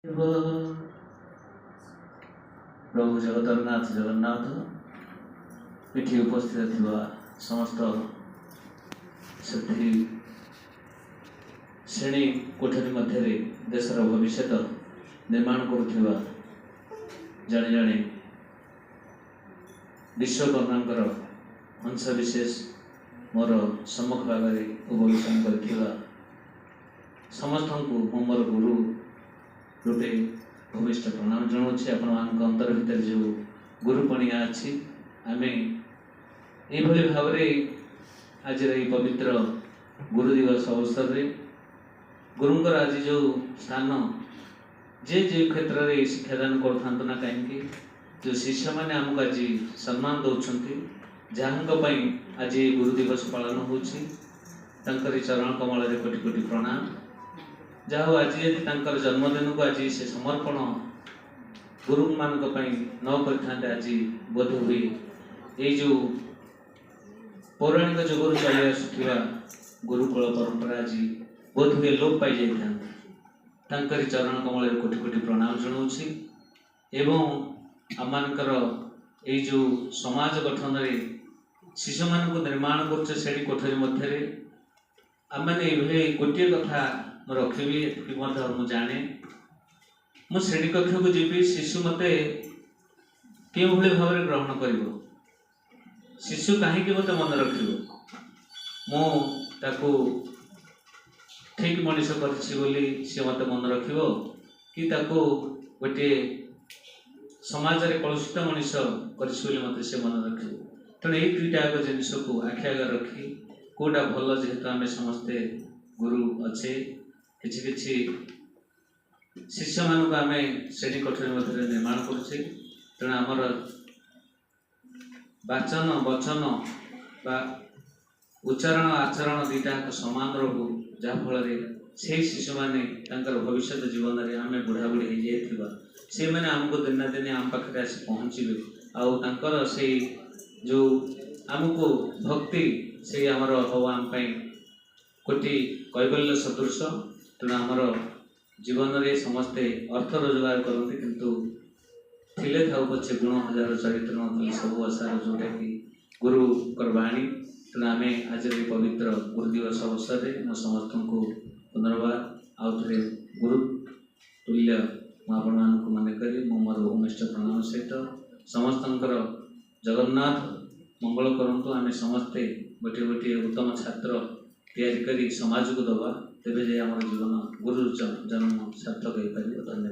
प्रभु जगतरनाथ जगन्नाथ ये उपस्थित थी समस्त श्रेणी कोठरी मध्य देशर भविष्य निर्माण करुवा जड़े जड़े विश्वकर्मा अंश विशेष मोर सम्मुख भाग में उपवेशन कर समस्त को मोर गुरु रूपे भूमिष्ठ प्रणाम जनाऊँ। आपण अंतर भितर जो गुरुपणिया अच्छी आम ये भाव आज पवित्र गुरु दिवस अवसर में गुरुंकर आज जो स्थान जे क्षेत्र में शिक्षादान करना कहीं जो शिष्य मैंने आमको आज सम्मान दौरान जहाँ आज गुरु दिवस पालन होची चरण कमल कोटि कोटि प्रणाम। जहाँ आज यदि जन्मदिन को आज से समर्पण गुरु मान न करते आज बोध हुए ये जो पौराणिक जुगर चली आसुवा गुरुकुल परंपरा आज बोध हुए लोप पाई जाता चरण कमल कोटि कोटि प्रणाम जनाऊँ। एवं आमर ये जो समाज गठन में शिशु मान निर्माण कर श्रेणी कोठरी मध्य आम मैंने गोटे कथा रखी मुझे जाने मु श्रेणी कक्ष को जी शिशु मत के भाव में ग्रहण कर शिशु कहीं मत मन रख ठीक मनीष कर सी मत मन रख कि गोटे समाज में कलुषित मनीष कर मत से मन रख तेणु ये दुईटा जिनस को आखि आगे रखी कौटा भल जेहेतु आम समस्ते गुरु अच्छे किसी शिष्य मानक आम श्रेणी कोठरी मध्य निर्माण करुचे तेणु आमर वाचन वचन बा उच्चारण आचरण दुईटा सामान रहू जहाँफल से शिशु मैंने भविष्य जीवन में आम बुढ़ा बुढ़ी हो जाइए से मैंने आमको दिन दिन आम पाखे आस पहुँचे आर से जो आमको भक्ति से आमर हम आम कोटि कैबल्य सदृश तेणु आमर जीवन में समस्ते अर्थ रोजगार करते किंतु थिले था पछे गुण हजार चरित्र न सब आसार जोटा कि गुरु वाणी तेणु आम आज पवित्र गुरु दिवस अवसर में मो समस्त को पुनर्बार आउ थे गुरु तुल्य आपण माने करी मोर भूमिष्ठ प्रणाम सहित समस्त जगन्नाथ मंगल करंतु आम समस्ते गोटे गोटे उत्तम छात्र तैयारी करी समाज को दबा तेरे आम जीवन गुरु जन्म सार्थक हो पार। धन्यवाद।